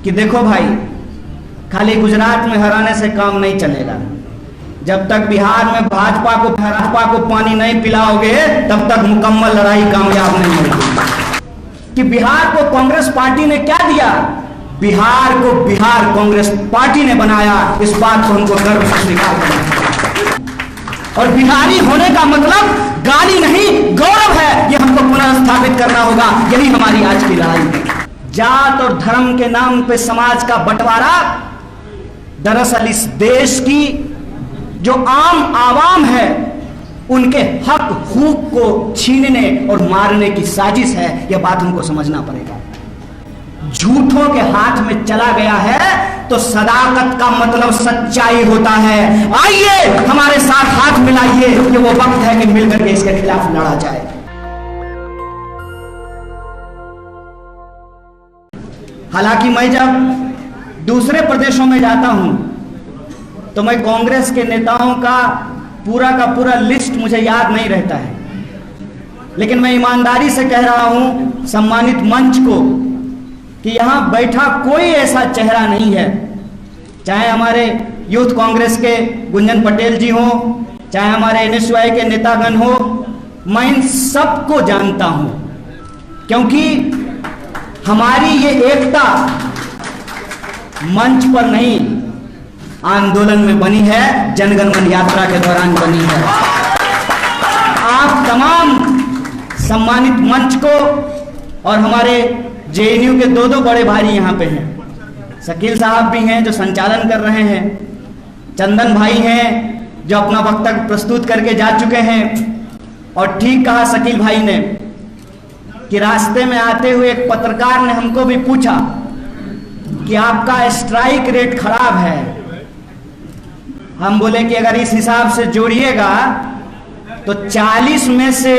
कि देखो भाई, खाली गुजरात में हराने से काम नहीं चलेगा। जब तक बिहार में भाजपा को पानी नहीं पिलाओगे तब तक मुकम्मल लड़ाई कामयाब नहीं होगी। कि बिहार को कांग्रेस पार्टी ने क्या दिया? बिहार को बिहार कांग्रेस पार्टी ने बनाया। इस बात को हमको गर्व से स्वीकार करना है। और बिहारी होने का मतलब गाली नहीं, गौरव है। यह हमको पुनर्स्थापित करना होगा। यही हमारी आज की लड़ाई है। जात और धर्म के नाम पे समाज का बंटवारा दरअसल इस देश की जो आम आवाम है उनके हक हुकूक को छीनने और मारने की साजिश है। यह बात हमको समझना पड़ेगा। झूठों के हाथ में चला गया है तो सदाकत का मतलब सच्चाई होता है। आइए हमारे साथ हाथ मिलाइए। ये वो वक्त है कि मिलकर के इसके खिलाफ लड़ा जाए। हालांकि मैं जब दूसरे प्रदेशों में जाता हूं तो मैं कांग्रेस के नेताओं का पूरा लिस्ट मुझे याद नहीं रहता है, लेकिन मैं ईमानदारी से कह रहा हूं सम्मानित मंच को कि यहां बैठा कोई ऐसा चेहरा नहीं है, चाहे हमारे यूथ कांग्रेस के गुंजन पटेल जी हो, चाहे हमारे एनएसयूआई के नेतागण हो, मैं इन सबको जानता हूं। क्योंकि हमारी ये एकता मंच पर नहीं, आंदोलन में बनी है, जनगण मन यात्रा के दौरान बनी है। आप तमाम सम्मानित मंच को और हमारे जेएनयू के दो बड़े भाई यहाँ पे हैं, शकील साहब भी हैं जो संचालन कर रहे हैं, चंदन भाई हैं जो अपना वक्तव्य प्रस्तुत करके जा चुके हैं। और ठीक कहा शकील भाई ने कि रास्ते में आते हुए एक पत्रकार ने हमको भी पूछा कि आपका स्ट्राइक रेट खराब है। हम बोले कि अगर इस हिसाब से जोड़िएगा तो 40 में से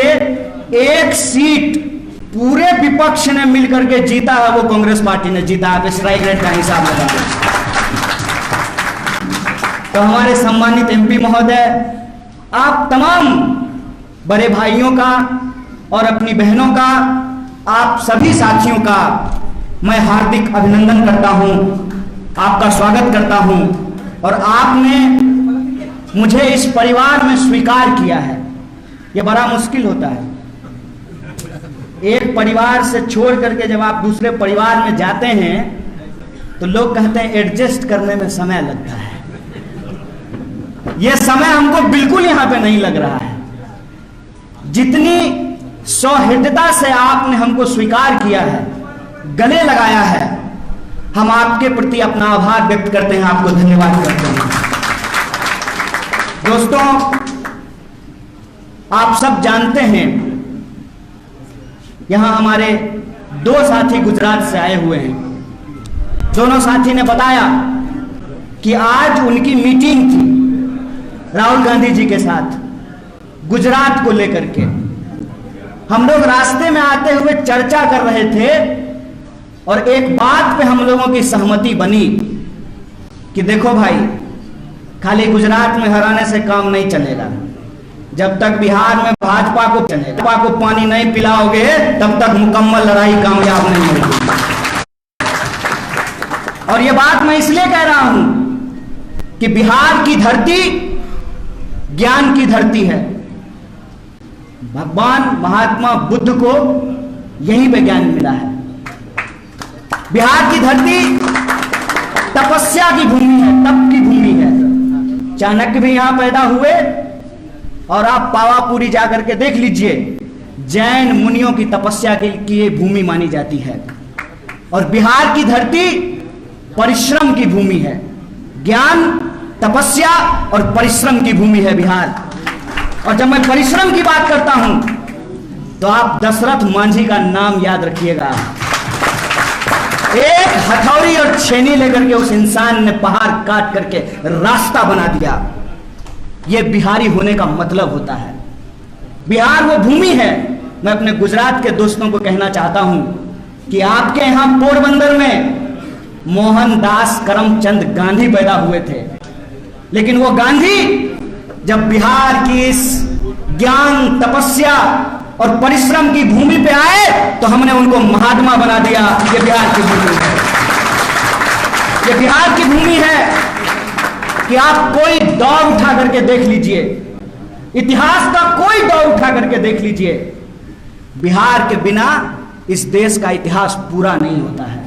एक सीट पूरे विपक्ष ने मिलकर के जीता है, वो कांग्रेस पार्टी ने जीता। आप स्ट्राइक रेट का हिसाब लगाइए। तो हमारे सम्मानित एमपी महोदय, आप तमाम बड़े भाइयों का और अपनी बहनों का, आप सभी साथियों का मैं हार्दिक अभिनंदन करता हूं, आपका स्वागत करता हूं। और आपने मुझे इस परिवार में स्वीकार किया है। यह बड़ा मुश्किल होता है। एक परिवार से छोड़ करके जब आप दूसरे परिवार में जाते हैं तो लोग कहते हैं एडजस्ट करने में समय लगता है। यह समय हमको बिल्कुल यहां पे नहीं लग रहा है। जितनी सौहृदता से आपने हमको स्वीकार किया है, गले लगाया है, हम आपके प्रति अपना आभार व्यक्त करते हैं, आपको धन्यवाद करते हैं। दोस्तों, आप सब जानते हैं यहां हमारे दो साथी गुजरात से आए हुए हैं। दोनों साथी ने बताया कि आज उनकी मीटिंग थी राहुल गांधी जी के साथ गुजरात को लेकर के। हम लोग रास्ते में आते हुए चर्चा कर रहे थे और एक बात पे हम लोगों की सहमति बनी कि देखो भाई, खाली गुजरात में हराने से काम नहीं चलेगा। जब तक बिहार में भाजपा को पानी नहीं पिलाओगे तब तक मुकम्मल लड़ाई कामयाब नहीं होगी। और यह बात मैं इसलिए कह रहा हूं कि बिहार की धरती ज्ञान की धरती है। भगवान महात्मा बुद्ध को यहीं पे ज्ञान मिला है। बिहार की धरती तपस्या की भूमि है, तप की भूमि है। चाणक्य भी यहां पैदा हुए और आप पावापुरी जाकर के देख लीजिए, जैन मुनियों की तपस्या की ये भूमि मानी जाती है। और बिहार की धरती परिश्रम की भूमि है। ज्ञान, तपस्या और परिश्रम की भूमि है बिहार। और जब मैं परिश्रम की बात करता हूं तो आप दशरथ मांझी का नाम याद रखिएगा। एक हथौड़ी और छेनी लेकर के उस इंसान ने पहाड़ काट करके रास्ता बना दिया। यह बिहारी होने का मतलब होता है। बिहार वो भूमि है। मैं अपने गुजरात के दोस्तों को कहना चाहता हूं कि आपके यहां पोरबंदर में मोहनदास करमचंद गांधी पैदा हुए थे, लेकिन वो गांधी जब बिहार की इस ज्ञान, तपस्या और परिश्रम की भूमि पे आए तो हमने उनको महात्मा बना दिया। ये बिहार की भूमि है। ये बिहार की भूमि है कि आप कोई दौर उठा करके देख लीजिए, इतिहास का कोई दौर उठा करके देख लीजिए, बिहार के बिना इस देश का इतिहास पूरा नहीं होता है।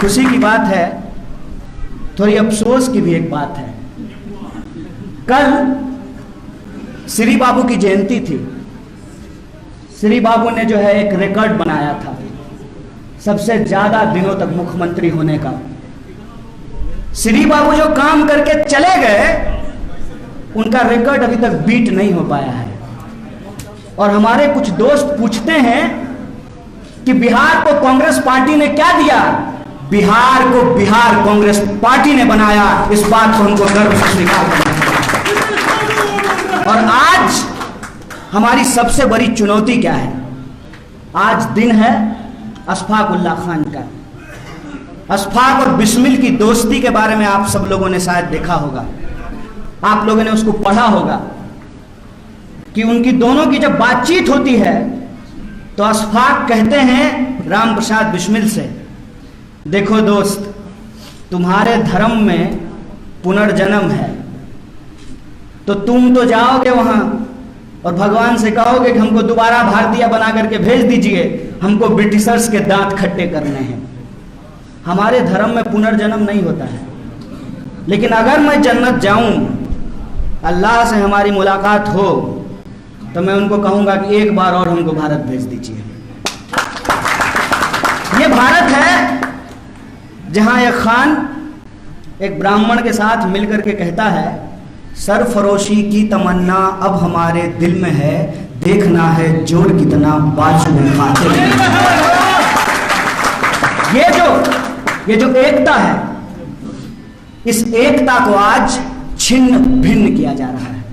खुशी की बात है, थोड़ी अफसोस की भी एक बात है। कल श्री बाबू की जयंती थी। श्री बाबू ने जो है एक रिकॉर्ड बनाया था सबसे ज्यादा दिनों तक मुख्यमंत्री होने का। श्री बाबू जो काम करके चले गए, उनका रिकॉर्ड अभी तक बीट नहीं हो पाया है। और हमारे कुछ दोस्त पूछते हैं कि बिहार को कांग्रेस पार्टी ने क्या दिया। बिहार को बिहार कांग्रेस पार्टी ने बनाया, इस बात को हमको गर्व से स्वीकार करना है। और आज हमारी सबसे बड़ी चुनौती क्या है? आज दिन है अशफाक उल्लाह खान का। अशफाक और बिस्मिल की दोस्ती के बारे में आप सब लोगों ने शायद देखा होगा, आप लोगों ने उसको पढ़ा होगा कि उनकी दोनों की जब बातचीत होती है तो अशफाक कहते हैं राम प्रसाद बिस्मिल से, देखो दोस्त, तुम्हारे धर्म में पुनर्जन्म है, तो तुम तो जाओगे वहां और भगवान से कहोगे कि हमको दोबारा भारतीय बना करके भेज दीजिए, हमको ब्रिटिशर्स के दांत खट्टे करने हैं। हमारे धर्म में पुनर्जन्म नहीं होता है। लेकिन अगर मैं जन्नत जाऊं, अल्लाह से हमारी मुलाकात हो, तो मैं उनको कहूंगा कि एक बार और हमको भारत भेज दीजिए। ये भारत है जहां एक खान एक ब्राह्मण के साथ मिलकर के कहता है, सरफरोशी की तमन्ना अब हमारे दिल में है, देखना है जोर कितना बाजू में खाते हैं। ये जो एकता है, इस एकता को आज छिन्न भिन्न किया जा रहा है।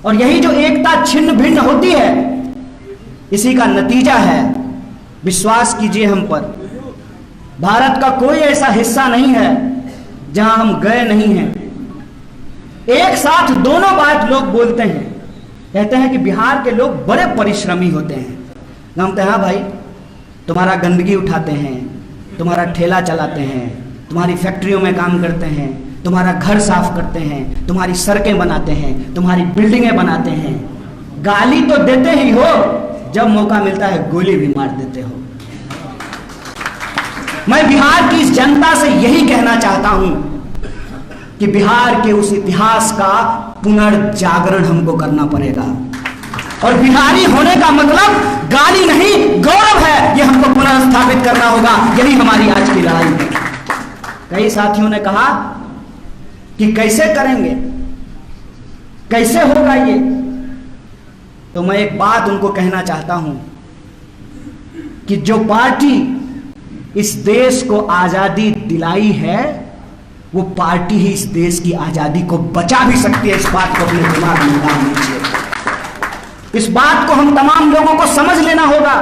और यही जो एकता छिन्न भिन्न होती है, इसी का नतीजा है, विश्वास कीजिए हम पर, भारत का कोई ऐसा हिस्सा नहीं है जहां हम गए नहीं हैं। एक साथ दोनों बात लोग बोलते हैं, कहते हैं कि बिहार के लोग बड़े परिश्रमी होते हैं। हम कहते हैं हाँ भाई, तुम्हारा गंदगी उठाते हैं, तुम्हारा ठेला चलाते हैं, तुम्हारी फैक्ट्रियों में काम करते हैं, तुम्हारा घर साफ करते हैं, तुम्हारी सड़कें बनाते हैं, तुम्हारी बिल्डिंगें बनाते हैं। गाली तो देते ही हो, जब मौका मिलता है गोली भी मार देते हो। मैं बिहार की इस जनता से यही कहना चाहता हूं कि बिहार के उस इतिहास का पुनर्जागरण हमको करना पड़ेगा। और बिहारी होने का मतलब गाली नहीं, गौरव है, यह हमको पुनर्स्थापित करना होगा। यही हमारी आज की लड़ाई है। कई साथियों ने कहा कि कैसे करेंगे, कैसे होगा ये, तो मैं एक बात उनको कहना चाहता हूं कि जो पार्टी इस देश को आजादी दिलाई है, वो पार्टी ही इस देश की आजादी को बचा भी सकती है। इस बात को अपने दिमाग में डाल लीजिए। इस बात को हम तमाम लोगों को समझ लेना होगा।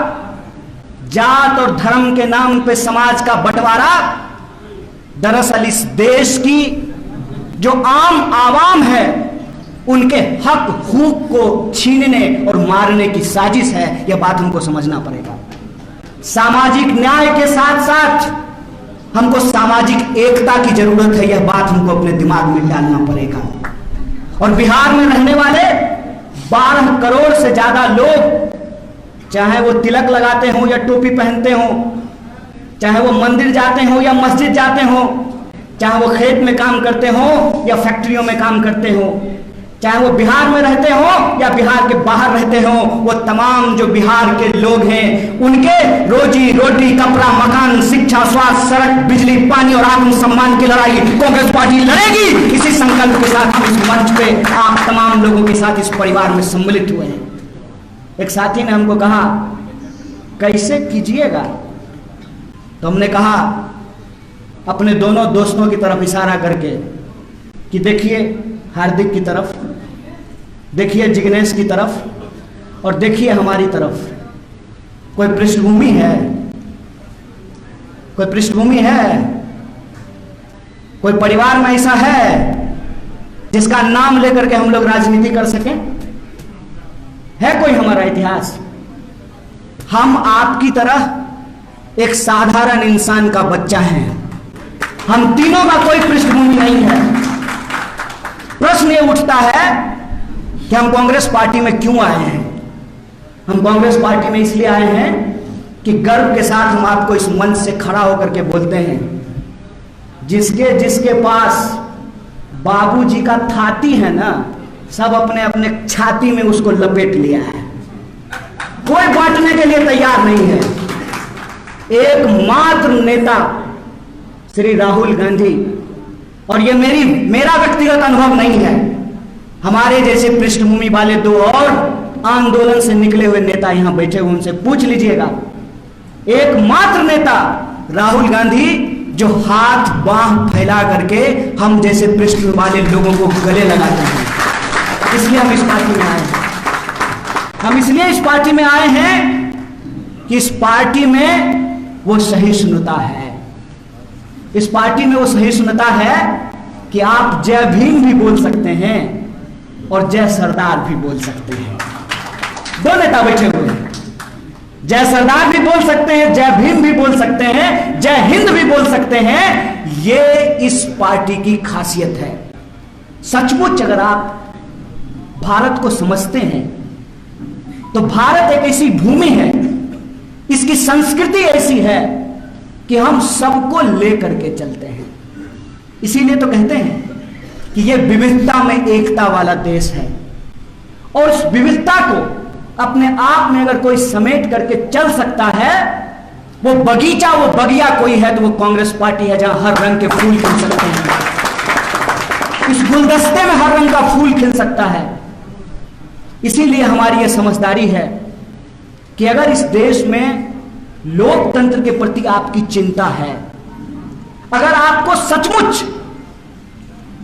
जात और धर्म के नाम पे समाज का बंटवारा दरअसल इस देश की जो आम आवाम है, उनके हक हुकूक को छीनने और मारने की साजिश है। यह बात हमको समझना पड़ेगा। सामाजिक न्याय के साथ साथ हमको सामाजिक एकता की जरूरत है। यह बात हमको अपने दिमाग में डालना पड़ेगा। और बिहार में रहने वाले 12 करोड़ से ज्यादा लोग, चाहे वो तिलक लगाते हो या टोपी पहनते हो, चाहे वो मंदिर जाते हो या मस्जिद जाते हो, चाहे वो खेत में काम करते हो या फैक्ट्रियों में काम करते हो, चाहे वो बिहार में रहते हो या बिहार के बाहर रहते हो, वो तमाम जो बिहार के लोग हैं, उनके रोजी रोटी, कपड़ा, मकान, शिक्षा, स्वास्थ्य, सड़क, बिजली, पानी और आत्मसम्मान की लड़ाई कांग्रेस पार्टी लड़ेगी। इसी संकल्प के साथ हम इस मंच पे आप तमाम लोगों के साथ इस परिवार में सम्मिलित हुए हैं। एक साथी ने हमको कहा कैसे कीजिएगा, तो हमने कहा अपने दोनों दोस्तों की तरफ इशारा करके कि देखिए हार्दिक की तरफ, देखिए जिग्नेश की तरफ और देखिए हमारी तरफ। कोई पृष्ठभूमि है, कोई पृष्ठभूमि है, कोई परिवार में ऐसा है जिसका नाम लेकर के हम लोग राजनीति कर सकें? है कोई हमारा इतिहास? हम आपकी तरह एक साधारण इंसान का बच्चा हैं। हम तीनों का कोई पृष्ठभूमि नहीं है। प्रश्न ये उठता है कि हम कांग्रेस पार्टी में क्यों आए हैं। हम कांग्रेस पार्टी में इसलिए आए हैं कि गर्व के साथ हम आपको इस मंच से खड़ा होकर के बोलते हैं, जिसके जिसके पास बाबूजी का थाती है ना, सब अपने अपने छाती में उसको लपेट लिया है। कोई बांटने के लिए तैयार नहीं है। एकमात्र नेता श्री राहुल गांधी, और ये मेरा व्यक्तिगत अनुभव नहीं है, हमारे जैसे पृष्ठभूमि वाले दो और आंदोलन से निकले हुए नेता यहां बैठे हुए, उनसे पूछ लीजिएगा। एकमात्र नेता राहुल गांधी जो हाथ बांह फैला करके हम जैसे पृष्ठभूमि वाले लोगों को गले लगाते हैं। इसलिए हम इस पार्टी में आए हैं। हम इसलिए इस पार्टी में आए हैं कि इस पार्टी में वो सहिष्णुता है। इस पार्टी में वो सहिष्णुता है कि आप जय भीम भी बोल सकते हैं और जय सरदार भी बोल सकते हैं। दो नेता बैठे हुए हैं, जय सरदार भी बोल सकते हैं, जय भीम भी बोल सकते हैं, जय हिंद भी बोल सकते हैं। ये इस पार्टी की खासियत है। सचमुच अगर आप भारत को समझते हैं तो भारत एक ऐसी भूमि है, इसकी संस्कृति ऐसी है कि हम सबको लेकर के चलते हैं। इसीलिए तो कहते हैं कि यह विविधता में एकता वाला देश है, और उस विविधता को अपने आप में अगर कोई समेट करके चल सकता है, वो बगीचा, वो बगिया कोई है तो वो कांग्रेस पार्टी है, जहां हर रंग के फूल खिल सकते हैं। इस गुलदस्ते में हर रंग का फूल खिल सकता है। इसीलिए हमारी यह समझदारी है कि अगर इस देश में लोकतंत्र के प्रति आपकी चिंता है, अगर आपको सचमुच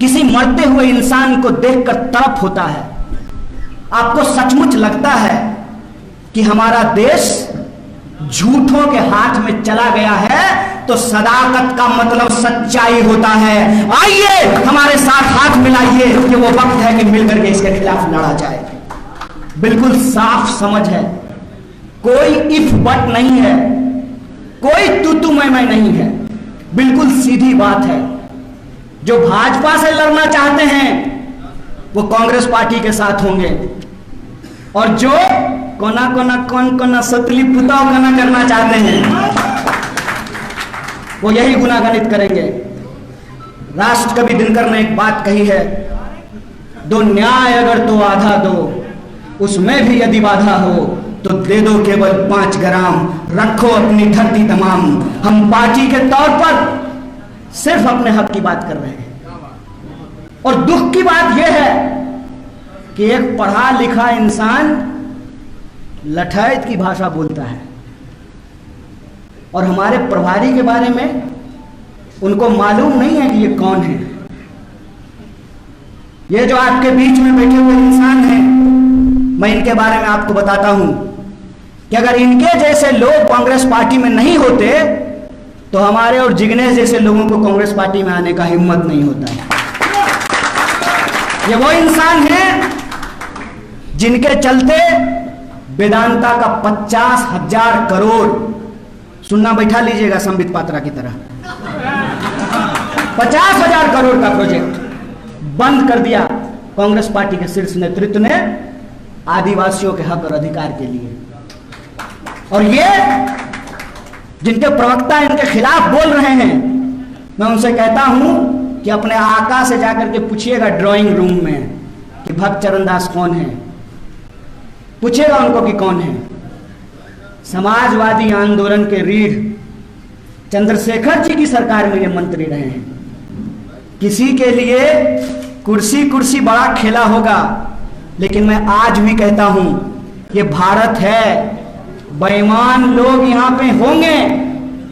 किसी मरते हुए इंसान को देखकर तड़प होता है, आपको सचमुच लगता है कि हमारा देश झूठों के हाथ में चला गया है, तो सदाकत का मतलब सच्चाई होता है। आइए हमारे साथ हाथ मिलाइए, ये वो वक्त है कि मिलकर के इसके खिलाफ लड़ा जाए। बिल्कुल साफ समझ है, कोई इफ बट नहीं है, कोई तू मैं नहीं है, बिल्कुल सीधी बात है। जो भाजपा से लड़ना चाहते हैं वो कांग्रेस पार्टी के साथ होंगे, और जो कौन सतली पुताव कना करना चाहते हैं वो यही गुनागणित करेंगे। राष्ट्र कवि दिनकर ने एक बात कही है, दो न्याय अगर तो आधा दो, उसमें भी यदि बाधा हो तो दे दो केवल 5 ग्राम, रखो अपनी धरती तमाम। हम पार्टी के तौर पर सिर्फ अपने हक की बात कर रहे हैं, और दुख की बात यह है कि एक पढ़ा लिखा इंसान लठैत की भाषा बोलता है, और हमारे प्रभारी के बारे में उनको मालूम नहीं है कि ये कौन है। ये जो आपके बीच में बैठे हुए इंसान हैं, मैं इनके बारे में आपको बताता हूं कि अगर इनके जैसे लोग कांग्रेस पार्टी में नहीं होते तो हमारे और जिग्नेश जैसे लोगों को कांग्रेस पार्टी में आने का हिम्मत नहीं होता है। ये वो इंसान हैं जिनके चलते वेदांता का 50,000 करोड़, सुनना बैठा लीजिएगा संबित पात्रा की तरह, 50,000 करोड़ का प्रोजेक्ट बंद कर दिया कांग्रेस पार्टी के शीर्ष नेतृत्व ने आदिवासियों के हक और अधिकार के लिए। और ये जिनके प्रवक्ता इनके खिलाफ बोल रहे हैं, मैं उनसे कहता हूं कि अपने आका से जाकर के पूछिएगा ड्राइंग रूम में कि भक्त चरण दास कौन है, पूछिएगा उनको कि कौन है। समाजवादी आंदोलन के रीढ़ चंद्रशेखर जी की सरकार में ये मंत्री रहे हैं। किसी के लिए कुर्सी बड़ा खेला होगा, लेकिन मैं आज भी कहता हूं ये भारत है, बेईमान लोग यहां पे होंगे,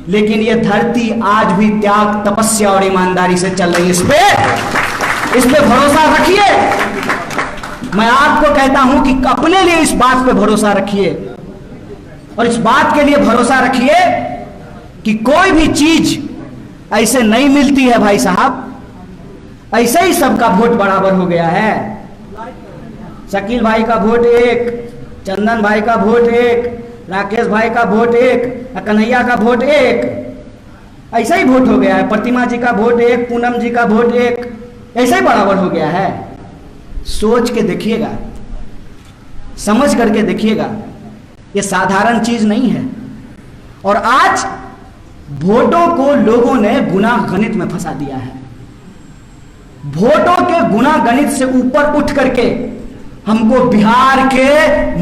लेकिन ये धरती आज भी त्याग, तपस्या और ईमानदारी से चल रही है। इस पे भरोसा रखिए। मैं आपको कहता हूं कि अपने लिए इस बात पे भरोसा रखिए, और इस बात के लिए भरोसा रखिए कि कोई भी चीज ऐसे नहीं मिलती है भाई साहब, ऐसे ही सबका वोट बराबर हो गया है। शकील भाई का वोट एक, चंदन भाई का वोट एक, राकेश भाई का वोट एक, कन्हैया का वोट एक, ऐसा ही वोट हो गया है। प्रतिमा जी का वोट एक, पूनम जी का वोट एक, ऐसा ही बराबर हो गया है। सोच के देखिएगा, समझ करके देखिएगा, ये साधारण चीज नहीं है। और आज वोटों को लोगों ने गुना गणित में फंसा दिया है। वोटों के गुना गणित से ऊपर उठ करके हमको बिहार के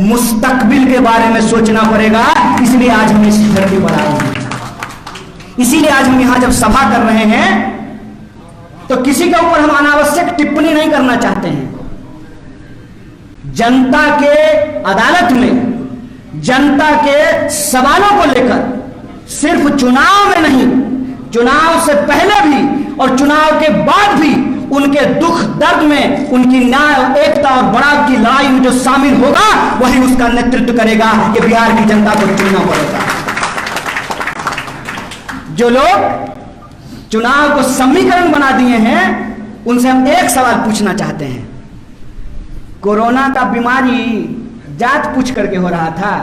मुस्तकबिल के बारे में सोचना पड़ेगा। इसलिए आज हम इस धरती पर आए हैं, इसीलिए आज हम यहां जब सभा कर रहे हैं तो किसी के ऊपर हम अनावश्यक टिप्पणी नहीं करना चाहते हैं। जनता के अदालत में जनता के सवालों को लेकर सिर्फ चुनाव में नहीं, चुनाव से पहले भी और चुनाव के बाद भी उनके दुख दर्द में, उनकी न्याय, एकता और बड़ाव की लड़ाई में जो शामिल होगा वही उसका नेतृत्व करेगा। ये बिहार की जनता को चुनना पड़ेगा। जो लोग चुनाव को समीकरण बना दिए हैं उनसे हम एक सवाल पूछना चाहते हैं। कोरोना का बीमारी जात पूछ करके हो रहा था?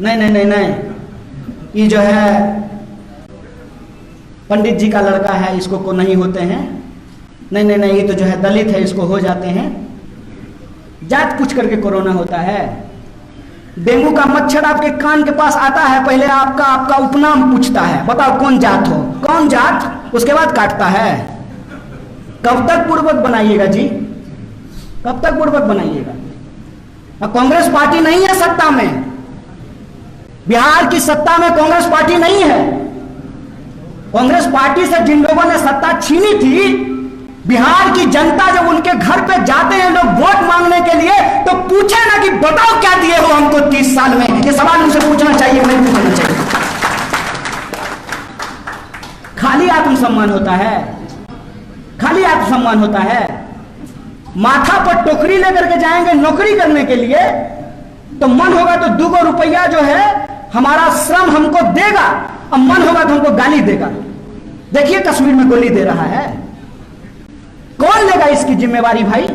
नहीं नहीं नहीं नहीं, ये जो है पंडित जी का लड़का है, इसको को नहीं होते हैं। नहीं नहीं नहीं, ये तो जो है दलित है, इसको हो जाते हैं। जात पूछ करके कोरोना होता है। डेंगू का मच्छर आपके कान के पास आता है, पहले आपका उपनाम पूछता है, बताओ कौन जात हो, कौन जात, उसके बाद काटता है। कब तक पूर्वक बनाइएगा जी, कब तक पूर्वक बनाइएगा? अब कांग्रेस पार्टी नहीं है सत्ता में, बिहार की सत्ता में कांग्रेस पार्टी नहीं है। कांग्रेस पार्टी से जिन लोगों ने सत्ता छीनी थी, बिहार की जनता जब उनके घर पे जाते हैं लोग वोट मांगने के लिए, तो पूछे ना कि बताओ क्या दिए हो हमको 30 साल में। ये सवाल उनसे पूछना चाहिए, नहीं पूछना चाहिए। खाली आत्मसम्मान होता है, खाली आत्मसम्मान होता है। माथा पर टोकरी लेकर के जाएंगे नौकरी करने के लिए, तो मन होगा तो 2 रुपया जो है हमारा श्रम हमको देगा, अब मन होगा तो हमको गाली देगा। देखिए कश्मीर में गोली दे रहा है, कौन लेगा इसकी जिम्मेवारी भाई?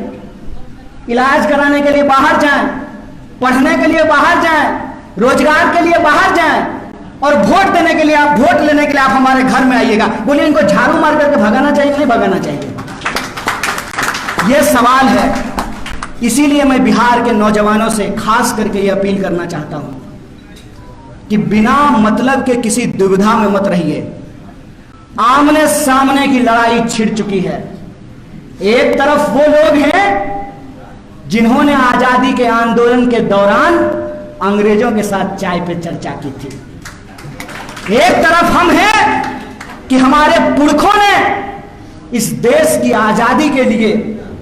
इलाज कराने के लिए बाहर जाएं, पढ़ने के लिए बाहर जाएं, रोजगार के लिए बाहर जाएं, और वोट देने के लिए, आप वोट लेने के लिए आप हमारे घर में आइएगा। बोलिए इनको झाड़ू मार करके भगाना चाहिए, नहीं भगाना चाहिए? यह सवाल है। इसीलिए मैं बिहार के नौजवानों से खास करके यह अपील करना चाहता हूं कि बिना मतलब के किसी दुविधा में मत रहिए। आमने सामने की लड़ाई छिड़ चुकी है। एक तरफ वो लोग हैं जिन्होंने आजादी के आंदोलन के दौरान अंग्रेजों के साथ चाय पे चर्चा की थी, एक तरफ हम हैं कि हमारे पुरखों ने इस देश की आजादी के लिए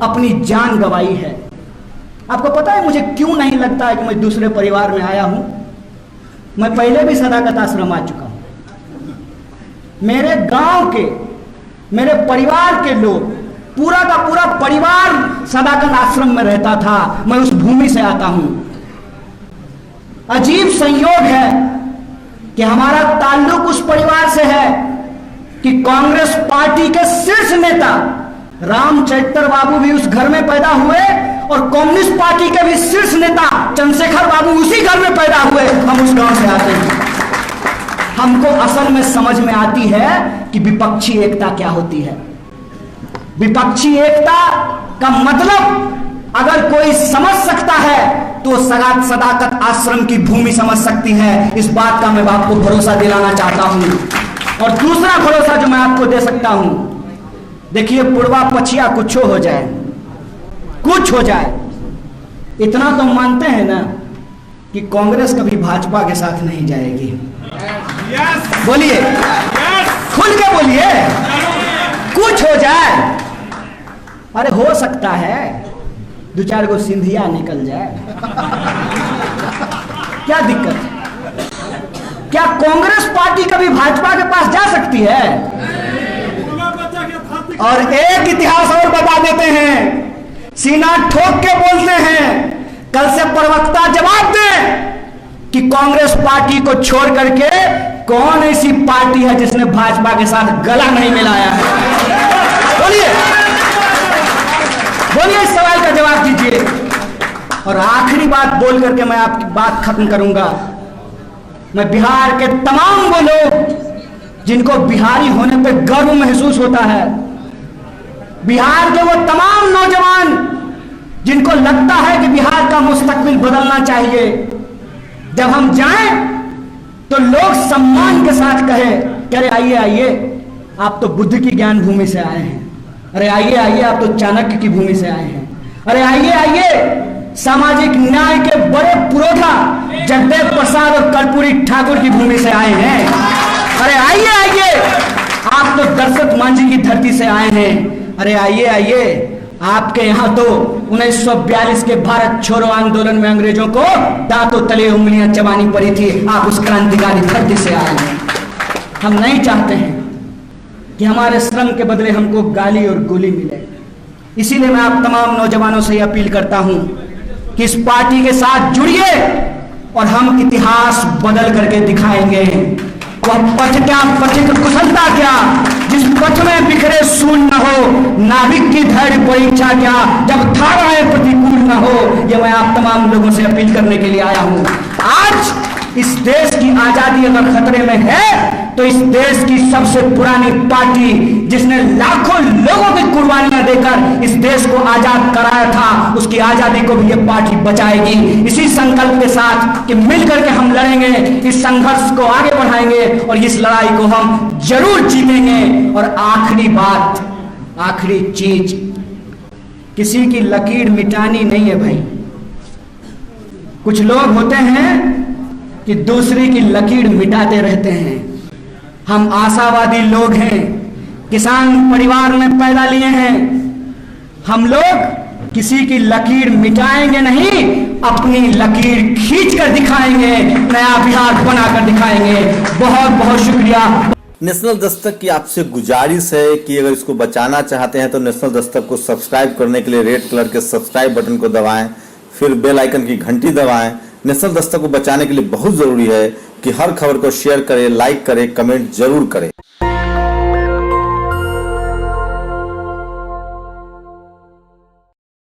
अपनी जान गंवाई है। आपको पता है मुझे क्यों नहीं लगता है कि मैं दूसरे परिवार में आया हूं? मैं पहले भी सदाकत आश्रम आ चुका हूं। मेरे गांव के, मेरे परिवार के लोग, पूरा का पूरा परिवार सदाकत आश्रम में रहता था। मैं उस भूमि से आता हूं। अजीब संयोग है कि हमारा ताल्लुक उस परिवार से है कि कांग्रेस पार्टी के शीर्ष नेता रामचरित्र बाबू भी उस घर में पैदा हुए, और कम्युनिस्ट पार्टी के भी शीर्ष नेता चंद्रशेखर बाबू उसी घर में पैदा हुए। हम उस गांव से आते हैं। हमको असल में समझ में आती है कि विपक्षी एकता क्या होती है। विपक्षी एकता का मतलब अगर कोई समझ सकता है तो सदाकत आश्रम की भूमि समझ सकती है। इस बात का मैं आपको भरोसा दिलाना चाहता हूं। और दूसरा भरोसा जो मैं आपको दे सकता हूं, देखिए पूर्वा पछिया कुछ हो जाए, कुछ हो जाए, इतना तो मानते हैं ना कि कांग्रेस कभी भाजपा के साथ नहीं जाएगी। बोलिए, खुल के बोलिए, कुछ हो जाए। अरे हो सकता है 2-4 गो सिंधिया निकल जाए, क्या दिक्कत? क्या कांग्रेस पार्टी कभी भाजपा के पास जा सकती है? और एक इतिहास और बता देते हैं, सीना ठोक के बोलते हैं, कल से प्रवक्ता जवाब दे कि कांग्रेस पार्टी को छोड़ करके कौन ऐसी पार्टी है जिसने भाजपा के साथ गला नहीं मिलाया है? बोलिए, बोलिए, इस सवाल का जवाब दीजिए। और आखिरी बात बोल करके मैं आपकी बात खत्म करूंगा। मैं बिहार के तमाम वो लोग जिनको बिहारी होने पे गर्व महसूस होता है, बिहार के वो तमाम नौजवान जिनको लगता है कि बिहार का मुस्तकबिल बदलना चाहिए, जब हम जाएं तो लोग सम्मान के साथ कहे कि अरे आइए आइए, आप तो बुद्ध की ज्ञान भूमि से आए हैं, अरे आइए आइए, आप तो चाणक्य की भूमि से आए हैं, अरे आइए आइए, सामाजिक न्याय के बड़े पुरोधा जगदेव प्रसाद और कर्पूरी ठाकुर की भूमि से आए हैं, अरे आइए आइए, आप तो दशरथ मांझी की धरती से आए हैं, अरे आइए आइए, आपके यहाँ तो 1942 के भारत छोड़ो आंदोलन में अंग्रेजों को दांतों तले उंगलियां चबानी पड़ी थी, आप उस क्रांतिकारी धरती से आए हैं। हम नहीं चाहते हैं कि हमारे श्रम के बदले हमको गाली और गोली मिले, इसीलिए मैं आप तमाम नौजवानों से अपील करता हूं कि इस पार्टी के साथ जुड़िए और हम इतिहास बदल करके दिखाएंगे। वह पथ क्या, पथिक कुशलता क्या, जिस पथ में बिखरे शून्य न हो, नाविक की धैर्य परीक्षा क्या, जब धाराएं प्रतिकूल न हो। ये मैं आप तमाम लोगों से अपील करने के लिए आया हूं। आज इस देश की आजादी अगर खतरे में है तो इस देश की सबसे पुरानी पार्टी जिसने लाखों लोगों की कुर्बानियां देकर इस देश को आजाद कराया था, उसकी आजादी को भी ये पार्टी बचाएगी। इसी संकल्प के साथ कि मिलकर के हम लड़ेंगे, इस संघर्ष को आगे बढ़ाएंगे और इस लड़ाई को हम जरूर जीतेंगे। और आखिरी बात, आखिरी चीज, किसी की लकीर मिटानी नहीं है भाई। कुछ लोग होते हैं कि दूसरे की लकीर मिटाते रहते हैं। हम आशावादी लोग हैं, किसान परिवार में पैदा लिए हैं। हम लोग किसी की लकीर मिटाएंगे नहीं, अपनी लकीर खींच कर दिखाएंगे, नया बिहार बनाकर दिखाएंगे। बहुत बहुत शुक्रिया। नेशनल दस्तक की आपसे गुजारिश है कि अगर इसको बचाना चाहते हैं तो नेशनल दस्तक को सब्सक्राइब करने के लिए रेड कलर के सब्सक्राइब बटन को दबाएं, फिर बेल आइकन की घंटी दबाएं। नेशनल दस्तक को बचाने के लिए बहुत जरूरी है कि हर खबर को शेयर करें, लाइक करें, कमेंट जरूर करें।